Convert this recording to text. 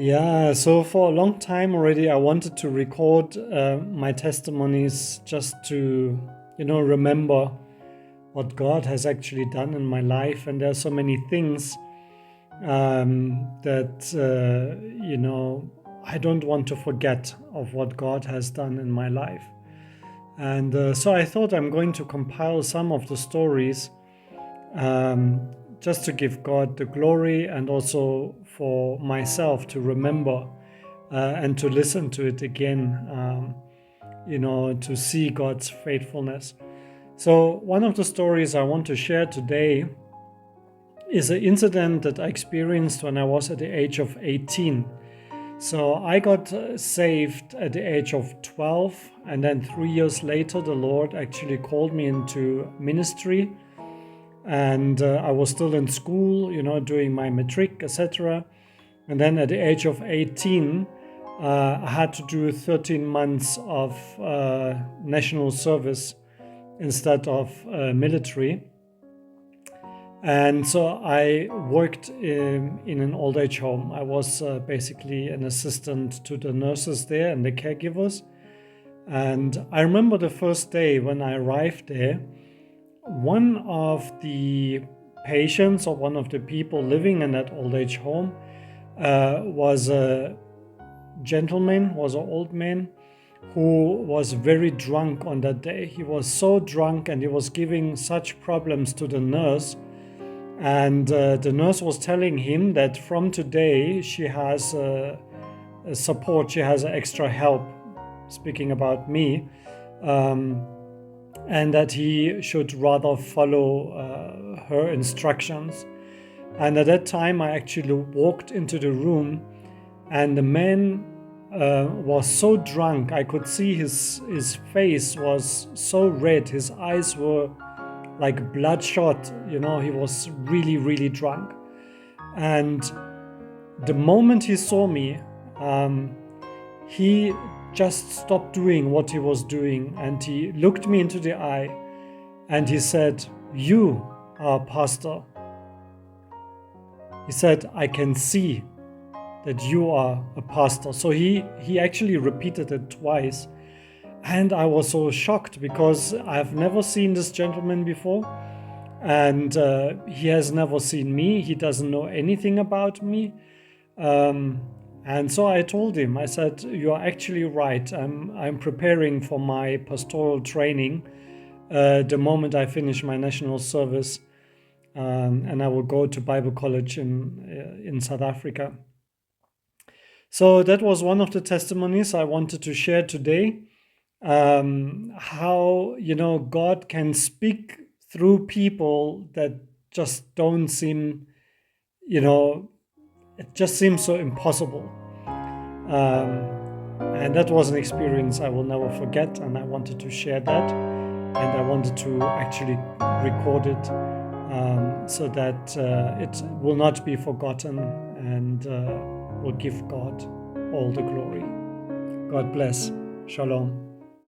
Yeah, so for a long time already, I wanted to record my testimonies just to, remember what God has actually done in my life. And there are so many things that, I don't want to forget of what God has done in my life. And so I thought I'm going to compile some of the stories just to give God the glory and also for myself to remember and to listen to it again, to see God's faithfulness. So, one of the stories I want to share today is an incident that I experienced when I was at the age of 18. So, I got saved at the age of 12, and then 3 years later, the Lord actually called me into ministry. And I was still in school, doing my matric, etc. And then at the age of 18, I had to do 13 months of national service instead of military. And so I worked in an old age home. I was basically an assistant to the nurses there and the caregivers. And I remember the first day when I arrived there, one of the patients or one of the people living in that old age home was a gentleman, was an old man who was very drunk on that day. He was so drunk and he was giving such problems to the nurse. And the nurse was telling him that from today she has a support, she has extra help, speaking about me. And that he should rather follow her instructions. And at that time, I actually walked into the room, and the man was so drunk. I could see his face was so red. His eyes were like bloodshot. He was really, really drunk. And the moment he saw me, he just stopped doing what he was doing, and he looked me into the eye and he said, "You are a pastor." He said, "I can see that you are a pastor." So he actually repeated it twice, and I was so shocked because I've never seen this gentleman before, and he has never seen me. He doesn't know anything about me. And so I told him, I said, "You are actually right. I'm preparing for my pastoral training the moment I finish my national service, and I will go to Bible college in South Africa." So that was one of the testimonies I wanted to share today. How God can speak through people that just don't seem, it just seems so impossible. And that was an experience I will never forget, and I wanted to share that, and I wanted to actually record it so that it will not be forgotten and will give God all the glory. God bless. Shalom.